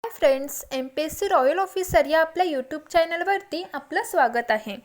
Friends, MPSC royal officer या आपल्या YouTube चॅनलवरती आपलं स्वागत आहे।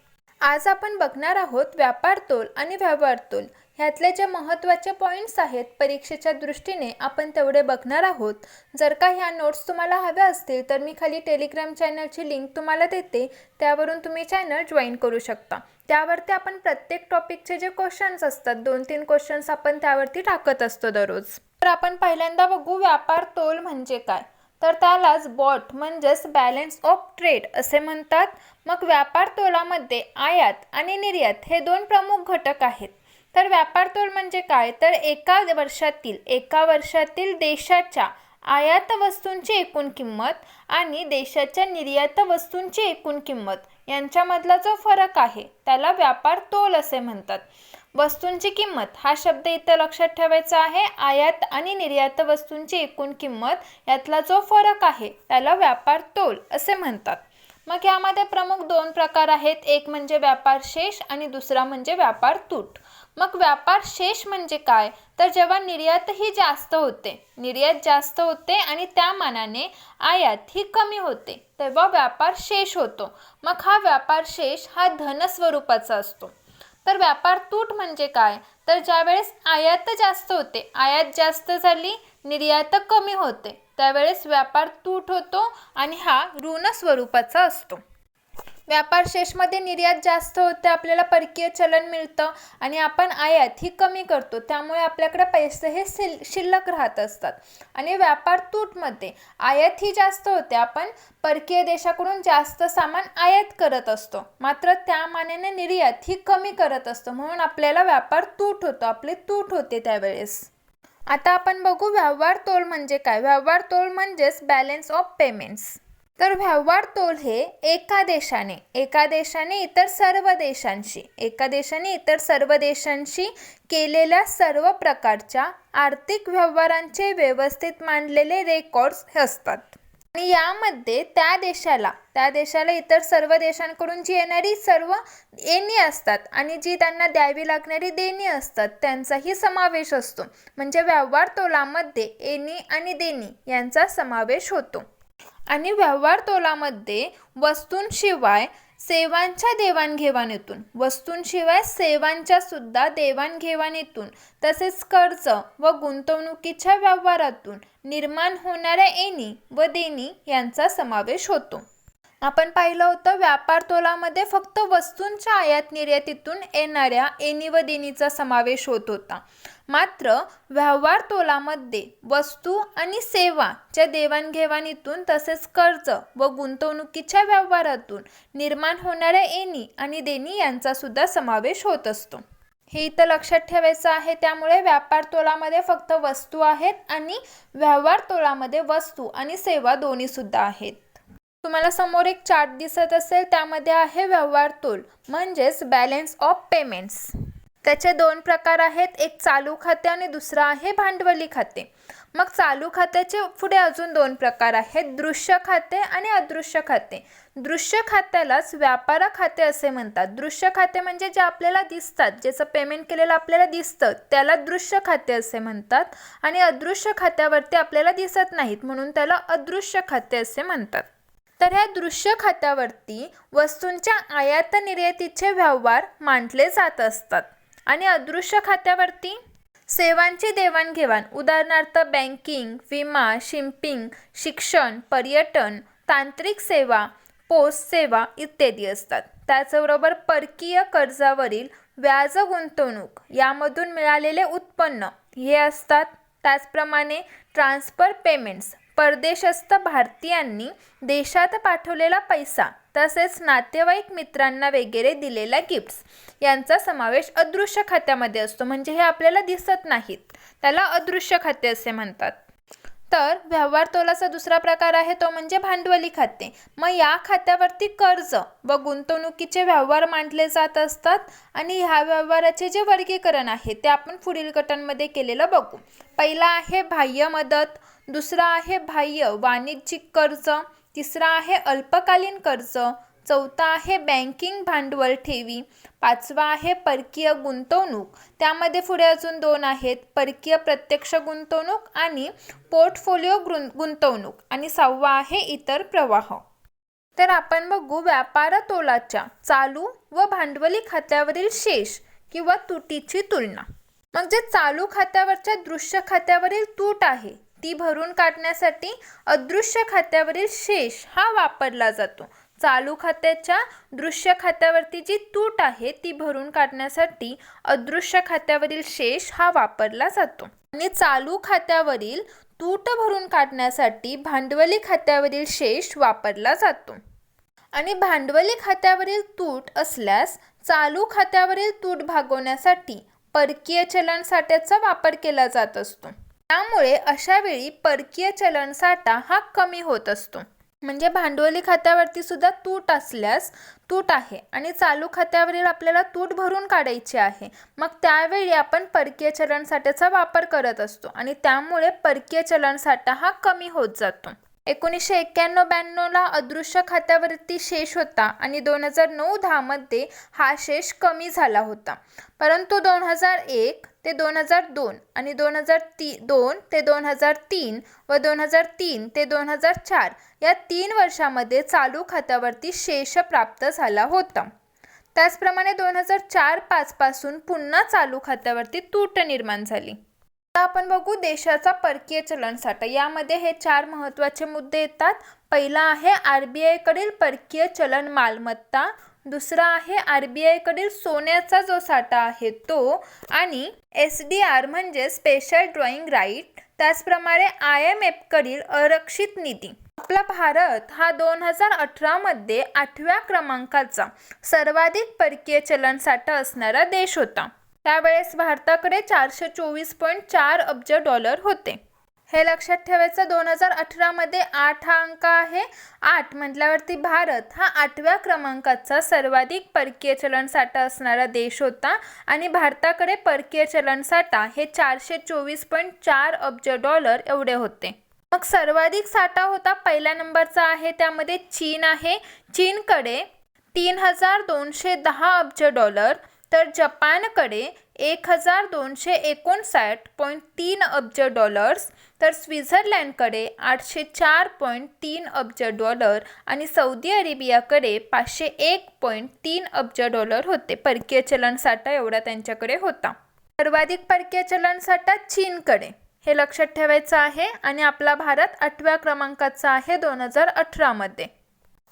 आज आपण बघणार आहोत व्यापार तोल आणि व्यवहार तोल ह्यातले जे महत्त्वाचे पॉइंट्स आहेत परीक्षेच्या दृष्टीने आपण तेवढे बघणार आहोत। जर का ह्या नोट्स तुम्हाला हव्या असतील तर मी खाली टेलिग्राम चॅनलची लिंक तुम्हाला देते, त्यावरून तुम्ही चॅनल जॉईन करू शकता। त्यावरती आपण प्रत्येक टॉपिकचे जे क्वेश्चन्स असतात 2-3 क्वेश्चन्स आपण त्यावरती टाकत असतो दररोज। तर आपण पहिल्यांदा बघू व्यापार तोल म्हणजे काय। तर त्यालाच बॉट म्हणजेच बॅलन्स ऑफ ट्रेड असे म्हणतात। मग व्यापार तोलामध्ये आयात आणि निर्यात हे दोन प्रमुख घटक आहेत। तर व्यापार तोल म्हणजे काय, तर एका वर्षातील देशाच्या आयात वस्तूंची एकूण किंमत आणि देशाच्या निर्यात वस्तूंची एकूण किंमत यांच्यामधला जो फरक आहे त्याला व्यापार तोल असे म्हणतात। वस्तूंची किंमत हा शब्द इथे लक्षात ठेवायचा आहे। आयात आणि निर्यात वस्तूंची एकूण किंमत यातला जो फरक आहे त्याला व्यापार तोल असे म्हणतात। मग यामध्ये प्रमुख दोन प्रकार आहेत, एक म्हणजे व्यापार शेष आणि दुसरा म्हणजे व्यापार तूट। मग व्यापार शेष म्हणजे काय, तर जेव्हा निर्यात जास्त होते आणि त्या मानाने आयात ही कमी होते तेव्हा व्यापार शेष होतो। मग हा व्यापार शेष हा धन स्वरूपाचा असतो। तर व्यापार तूट म्हणजे काय, तर ज्यावेळेस आयात जास्त होते, आयात जास्त झाली, निर्यात कमी होते, त्यावेळेस व्यापार तूट होतो आणि हा ऋण स्वरूपाचा असतो। व्यापार शेषमध्ये निर्यात जास्त होते, आपल्याला परकीय चलन मिळतं आणि आपण आयात ही कमी करतो, त्यामुळे आपल्याकडे पैसे हे शिल्लक राहत असतात। आणि व्यापार तूटमध्ये आयात ही जास्त होते, आपण परकीय देशाकडून जास्त सामान आयात करत असतो, मात्र त्या मानाने निर्यात ही कमी करत असतो, म्हणून आपल्याला व्यापार तूट होतो, आपली तूट होते त्यावेळेस। आता आपण बघू व्यवहार तोल म्हणजे काय। व्यवहार तोल म्हणजेच बॅलन्स ऑफ पेमेंट्स। तर व्यवहार तोल हे एका देशाने इतर सर्व देशांशी केलेल्या सर्व प्रकारच्या आर्थिक व्यवहारांचे व्यवस्थित मांडलेले रेकॉर्ड्स असतात। आणि यामध्ये त्या देशाला इतर सर्व देशांकडून जी येणारी सर्व देणी असतात आणि जी त्यांना द्यावी लागणारी देणी असतात त्यांचाही समावेश असतो। म्हणजे व्यवहार तोलामध्ये येणी आणि देणी यांचा समावेश होतो। आणि व्यवहार तोलामध्ये वस्तूंशिवाय सेवांच्या सुद्धा देवाणघेवाणीतून तसेच कर्ज व गुंतवणुकीच्या व्यवहारातून निर्माण होणाऱ्या येणी व देणी यांचा समावेश होतो। आपण पाहिलं होतं व्यापार तोलामध्ये फक्त वस्तूंच्या आयात निर्यातीतून येणाऱ्या येणी व देणीचा समावेश होत होता, मात्र व्यवहार तोलामध्ये वस्तू आणि सेवाच्या देवाणघेवाणीतून तसेच कर्ज व गुंतवणुकीच्या व्यवहारातून निर्माण होणाऱ्या येणी आणि देणी यांचा सुद्धा समावेश होत असतो। हे इथं लक्षात ठेवायचं आहे। त्यामुळे व्यापार तोलामध्ये फक्त वस्तू आहेत आणि व्यवहार तोलामध्ये वस्तू आणि सेवा दोन्ही सुद्धा आहेत। तुम्हाला समोर एक चार्ट दिसत असेल, त्यामध्ये आहे व्यवहार तोल म्हणजेच बॅलन्स ऑफ पेमेंट्स। त्याचे दोन प्रकार आहेत, एक चालू खाते आणि दुसरा आहे भांडवली खाते। मग चालू खात्याचे पुढे अजून दोन प्रकार आहेत, दृश्य खाते आणि अदृश्य खाते। दृश्य खात्यालाच व्यापार खाते असे म्हणतात। दृश्य खाते म्हणजे जे आपल्याला दिसतात, ज्याचं पेमेंट केलेलं आपल्याला दिसतं त्याला दृश्य खाते असे म्हणतात। आणि अदृश्य खात्यावरती आपल्याला दिसत नाहीत म्हणून त्याला अदृश्य खाते असे म्हणतात। तर ह्या दृश्य खात्यावरती वस्तूंच्या आयात निर्यातीचे व्यवहार मांडले जात असतात आणि अदृश्य खात्यावरती सेवांची देवाणघेवाण, उदाहरणार्थ बँकिंग, विमा, शिपिंग, शिक्षण, पर्यटन, तांत्रिक सेवा, पोस्ट सेवा इत्यादी असतात। त्याचबरोबर परकीय कर्जावरील व्याज, गुंतवणूक यामधून मिळालेले उत्पन्न हे असतात। त्याचप्रमाणे ट्रान्सफर पेमेंट्स, परदेशस्थ भारतीयांनी देशात पाठवलेला पैसा तसेच नातेवाईक मित्रांना वगैरे दिलेल्या गिफ्ट्स यांचा समावेश अदृश्य खात्यामध्ये असतो, म्हणजे हे आपल्याला दिसत नाहीत, त्याला अदृश्य खाते असे म्हणतात। तर व्यवहार तोलाचा दुसरा प्रकार आहे तो म्हणजे भांडवली खाते। मग या खात्यावरती कर्ज व गुंतवणुकीचे व्यवहार मांडले जात असतात आणि ह्या व्यवहाराचे जे वर्गीकरण आहे ते आपण पुढील गटांमध्ये केलेलं बघू। पहिला आहे बाह्य मदत, दुसरा आहे बाह्य वाणिज्यिक कर्ज, तिसरा आहे अल्पकालीन कर्ज, चौथा आहे बँकिंग भांडवल ठेवी, पाचवा आहे परकीय गुंतवणूक, त्यामध्ये पुढे अजून 2 आहेत, परकीय प्रत्यक्ष गुंतवणूक आणि पोर्टफोलिओ गुंतवणूक, आणि 6वा आहे इतर प्रवाह. तर आपण बघू व्यापार तोलाच्या चालू व भांडवली खात्यावरील शेष किंवा तुटीची तुलना. मग जे चालू खात्यावरच्या दृश्य खात्यावरील तूट आहे ती भरून काढण्यासाठी अदृश्य खात्यावरील शेष हा वापरला जातो. चालू खात्याच्या दृश्य खात्यावरती जी तूट आहे ती भरून काढण्यासाठी अदृश्य खात्यावरील शेष हा वापरला जातो. आणि चालू खात्यावरील तूट भरून काढण्यासाठी भांडवली खात्यावरील शेष वापरला जातो. आणि भांडवली खात्यावरील तूट असल्यास चालू खात्यावरील तूट भागवण्यासाठी परकीय चलन साठ्याचा वापर केला जात असतो. त्यामुळे अशा वेळी परकीय चलन साठा हा कमी होत असतो. म्हणजे भांडवली खात्यावरती सुद्धा तूट असल्यास तूट आहे आणि चालू खात्यावरील आपल्याला तूट भरून काढायची आहे, मग त्यावेळी आपण परकीय चलन साठ्याचा वापर करत असतो आणि त्यामुळे परकीय चलन साठा हा कमी होत जातो. 1991-92ला अदृश्य खात्यावरती शेष होता आणि 2009-10 मध्ये हा शेष कमी झाला होता. परंतु 2001 ते 2002 आणि 2002 ते 2003 व 2003 ते 2004 या 3 वर्षामध्ये चालू खात्यावरती शेष प्राप्त झाला होता. त्याचप्रमाणे 2004-05 पासून पुन्हा चालू खात्यावरती तूट निर्माण झाली. आता आपण बघू देशाचा परकीय चलन साठा. यामध्ये हे 4 महत्त्वाचे मुद्दे येतात. पहिला आहे RBI कडील परकीय चलन मालमत्ता, दुसरा आहे RBI कडील सोन्याचा जो साठा आहे तो, आणि SDR म्हणजे स्पेशल ड्रॉइंग राईट, त्याचप्रमाणे IMF कडील आरक्षित निधी. आपला भारत हा 2018 मध्ये 8व्या क्रमांकाचा सर्वाधिक परकीय चलन साठा असणारा देश होता. त्यावेळेस भारताकडे $424.4 अब्ज होते. हे लक्षात ठेवायचं. 2018 मध्ये 8 हा अंक आहे. 8 म्हटल्यावरती भारत हा 8व्या क्रमांकाचा सर्वाधिक परकीय चलन साठा असणारा देश होता आणि भारताकडे परकीय चलन साठा हे $424.4 अब्ज एवढे होते. मग सर्वाधिक साठा होता पहिल्या नंबरचा आहे, त्यामध्ये चीन आहे. चीनकडे 3210 अब्ज तर जपानकडे 1259.3 अब्ज तर स्वित्झर्लंडकडे 804.3 अब्ज आणि सौदी अरेबियाकडे 501.3 अब्ज होते. परकीय चलन साठा एवढा त्यांच्याकडे होता. सर्वाधिक परकीय चलन साठा चीनकडे, हे लक्षात ठेवायचं आहे. आणि आपला भारत 8व्या क्रमांकाचा आहे 2018 मध्ये.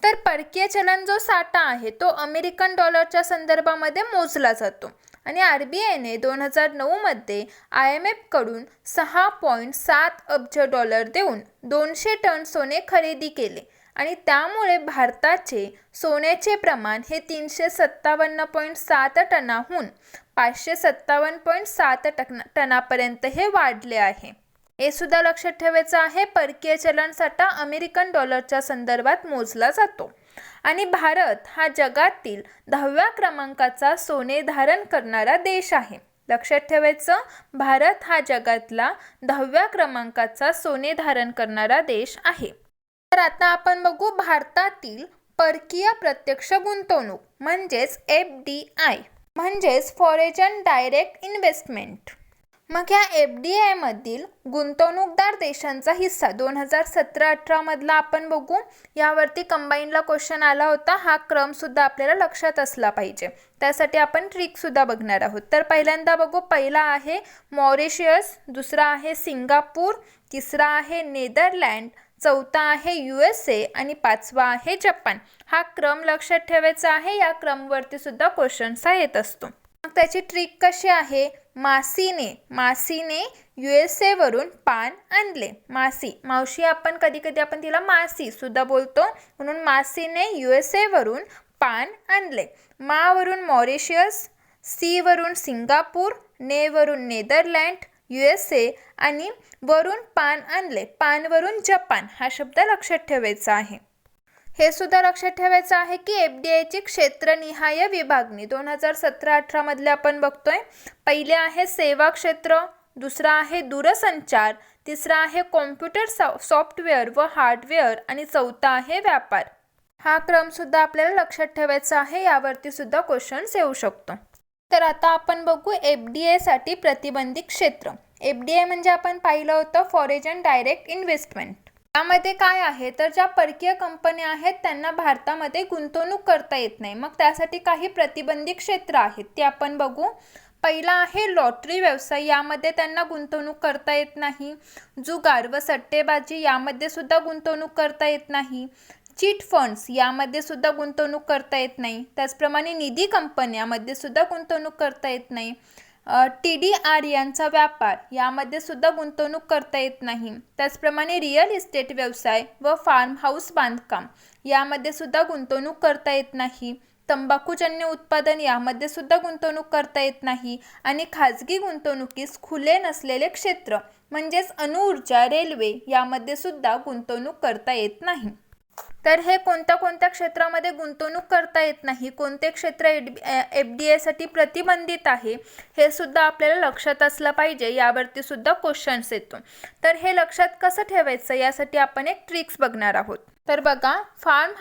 तर परकीय चलन जो साठा आहे तो अमेरिकन डॉलरच्या संदर्भामध्ये मोजला जातो आणि RBIने 2009 मध्ये IMF कडून 6.7 अब्ज देऊन 200 टन सोने खरेदी केले आणि त्यामुळे भारताचे सोन्याचे प्रमाण हे 357.7 टनाहून 557.7 टनापर्यंत हे वाढले आहे. हे सुद्धा लक्षात ठेवायचं आहे. परकीय चलन साठा अमेरिकन डॉलरच्या संदर्भात मोजला जातो आणि भारत हा जगातील 10व्या क्रमांकाचा सोने धारण करणारा देश आहे. लक्षात ठेवायचं, भारत हा जगातला 10व्या क्रमांकाचा सोने धारण करणारा देश आहे. तर आता आपण बघू भारतातील परकीय प्रत्यक्ष गुंतवणूक म्हणजेच FDI म्हणजेच फॉरेन डायरेक्ट इन्व्हेस्टमेंट. मग या FDI मधील गुंतवणूकदार देशांचा हिस्सा 2017-18 मधला आपण बघू. यावरती कंबाईनला क्वेश्चन आला होता. हा क्रम सुद्धा आपल्याला लक्षात असला पाहिजे, त्यासाठी आपण ट्रिक सुद्धा बघणार आहोत. तर पहिल्यांदा बघू. पहिला आहे मॉरिशस, दुसरा आहे सिंगापूर, तिसरा आहे नेदरलँड, चौथा आहे USA आणि 5वा आहे जपान. हा क्रम लक्षात ठेवायचा आहे. या क्रमवरती सुद्धा क्वेश्चन्स येत असतो. मग त्याची ट्रिक कशी आहे? मासीने USA वरून पान आणले. मावशी आपण कधी कधी आपण तिला मासी सुद्धा बोलतो, म्हणून मासीने USA वरून पान आणले. वरून मॉरिशस, सी वरून सिंगापूर, वरून नेदरलँड, USA आणि वरून पान आणले, पानवरून जपान. हा शब्द लक्षात ठेवायचा आहे. हे सुद्धा लक्षात ठेवायचं आहे की FDIची क्षेत्रनिहाय विभागणी 2017-18 मधले आपण बघतोय. पहिले आहे सेवा क्षेत्र, दुसरा आहे दूरसंचार, तिसरा आहे कॉम्प्युटर सॉफ्टवेअर व हार्डवेअर आणि चौथा आहे व्यापार. हा क्रमसुद्धा आपल्याला लक्षात ठेवायचा आहे, यावरती सुद्धा क्वेश्चन्स येऊ शकतो. तर आता आपण बघू FDA साठी प्रतिबंधित क्षेत्र. FDA म्हणजे आपण पाहिलं होतं फॉरेन डायरेक्ट इन्व्हेस्टमेंट. यामध्ये काय आहे तर ज्या परकीय कंपन्या आहेत त्यांना भारतामध्ये गुंतवणूक करता येत नाही. मग त्यासाठी काही प्रतिबंधित क्षेत्र आहेत ते आपण बघू. पहिला आहे लॉटरी व्यवसाय, यामध्ये त्यांना गुंतवणूक करता येत नाही. जुगार व सट्टेबाजी यामध्ये सुद्धा गुंतवणूक करता येत नाही. चिट फंड्स यामध्ये सुद्धा गुंतवणूक करता येत नाही. त्याचप्रमाणे निधी कंपन्यामध्ये सुद्धा गुंतवणूक करता येत नाही. TDR यांचा व्यापार यामध्ये सुद्धा गुंतवणूक करता येत नाही. त्याचप्रमाणे रिअल इस्टेट व्यवसाय व फार्म हाऊस बांधकाम यामध्ये सुद्धा गुंतवणूक करता येत नाही. तंबाखूजन्य उत्पादन यामध्ये सुद्धा गुंतवणूक करता येत नाही. आणि खाजगी गुंतवणुकीस खुले नसलेले क्षेत्र म्हणजेच अणुऊर्जा, रेल्वे यामध्ये सुद्धा गुंतवणूक करता येत नाही. तर हे कोणत्या क्षेत्रामध्ये गुंतवणूक करता येत नाही, कोणते क्षेत्र FDA साठी प्रतिबंधित आहे, हे सुद्धा आपल्याला लक्षात असलं पाहिजे. यावरती सुद्धा क्वेश्चन्स येतो. तर हे लक्षात कसं ठेवायचं यासाठी आपण एक ट्रिक्स बघणार आहोत. तर बघा, फार्म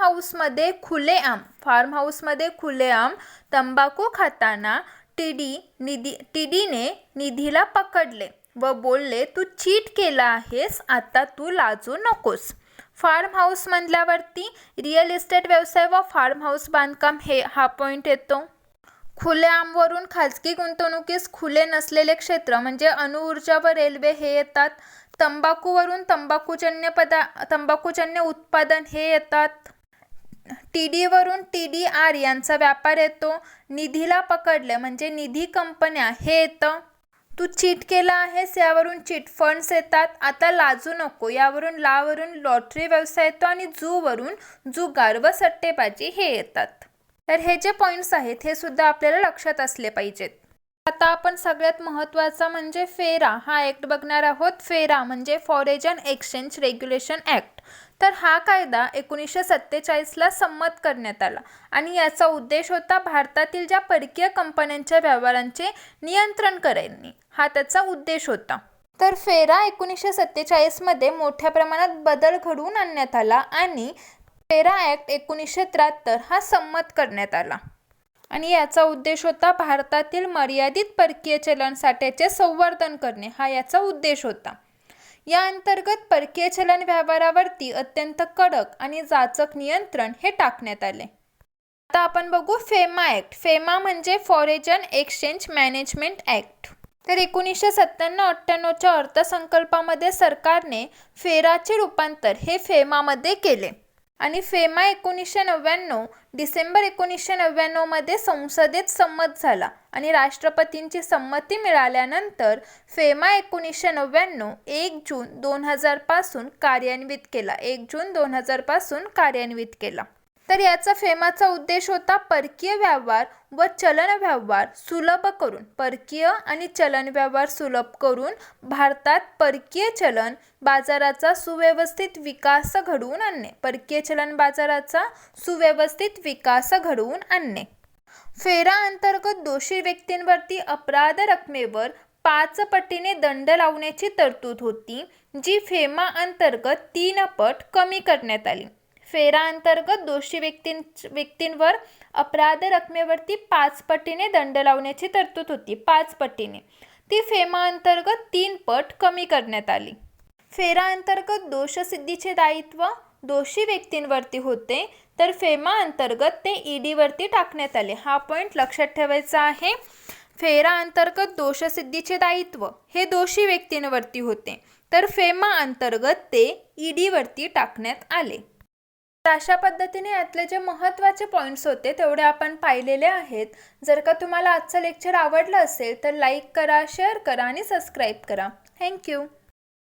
हाऊसमध्ये खुलेआम तंबाखू खाताना TDने निधीला पकडले व बोलले, तू चीट केला आहेस, आता तू लाजू नकोस. फार्म हाऊस म्हणल्यावरती रिअल इस्टेट व्यवसाय व फार्म हाऊस बांधकाम हा पॉईंट येतो. खुलेआमवरून खाजगी गुंतवणुकीस खुले नसलेले क्षेत्र म्हणजे अणुऊर्जा व रेल्वे हे येतात. तंबाखूवरून तंबाखूजन्य उत्पादन हे येतात. TDवरून TDR यांचा व्यापार येतो. निधीला पकडले म्हणजे निधी कंपन्या हे येतं. तू चीट केला आहेस यावरून चिट फंड्स येतात. आता लाजू नको यावरून लावरून लॉटरी व्यवसाय येतो. आणि जूवरून जुगार व सट्टेबाजी हे येतात. तर हे जे पॉईंट्स आहेत हे सुद्धा आपल्याला लक्षात असले पाहिजेत. आता आपण सगळ्यात महत्त्वाचा म्हणजे फेरा हा ॲक्ट बघणार आहोत. फेरा म्हणजे फॉरेन एक्सचेंज रेग्युलेशन ॲक्ट. तर हा कायदा 1947ला संमत करण्यात आला आणि याचा उद्देश होता भारतातील ज्या परकीय कंपन्यांच्या व्यवहारांचे नियंत्रण करणे, हा त्याचा उद्देश होता. तर फेरा 1947मध्ये मोठ्या प्रमाणात बदल घडवून आणण्यात आला आणि फेरा ॲक्ट 1973 हा संमत करण्यात आला आणि याचा उद्देश होता भारतातील मर्यादित परकीय चलन साठ्याचे संवर्धन करणे, हा याचा उद्देश होता. या अंतर्गत परकीय चलन व्यवहारावरती अत्यंत कडक आणि जाचक नियंत्रण हे टाकण्यात आले. आता आपण बघू फेमा ॲक्ट. फेमा म्हणजे फॉरेन एक्सचेंज मॅनेजमेंट ॲक्ट. तर 1997-98च्या अर्थसंकल्पामध्ये सरकारने फेराचे रूपांतर हे फेमामध्ये केले आणि फेमा 1999 डिसेंबर 1999 संसदेत संमत झाला आणि राष्ट्रपतींची संमती मिळाल्यानंतर फेमा 1999 1 जून 2000 पासून कार्यान्वित केला. 1 जून 2000 पासून कार्यान्वित केला. तर याचा फेमाचा उद्देश होता परकीय व्यवहार व चलन व्यवहार सुलभ करून, परकीय आणि चलन व्यवहार सुलभ करून भारतात परकीय चलन बाजाराचा सुव्यवस्थित विकास घडवून आणणे. परकीय चलन बाजाराचा सुव्यवस्थित विकास घडवून आणणे. फेरा अंतर्गत दोषी व्यक्तींवरती अपराध रकमेवर 5 पटीने दंड लावण्याची तरतूद होती, जी फेमा अंतर्गत 3 पट कमी करण्यात आली. फेरा अंतर्गत दोषी व्यक्तींवर अपराध रकमेवरती 5 पटीने दंड लावण्याची तरतूद होती. 5 पटीने ती फेमा अंतर्गत 3 पट कमी करण्यात आली. फेरा अंतर्गत दोषसिद्धीचे दायित्व दोषी व्यक्तींवरती होते, तर फेमा अंतर्गत ते EDवरती टाकण्यात आले. हा पॉईंट लक्षात ठेवायचा आहे. फेरा अंतर्गत दोषसिद्धीचे दायित्व हे दोषी व्यक्तींवरती होते, तर फेमा अंतर्गत ते EDवरती टाकण्यात आले. तर अशा पद्धतीने यातले जे महत्त्वाचे पॉईंट्स होते तेवढे आपण पाहिलेले आहेत. जर का तुम्हाला आजचं लेक्चर आवडलं असेल तर लाईक करा, शेअर करा आणि सबस्क्राईब करा. थँक्यू.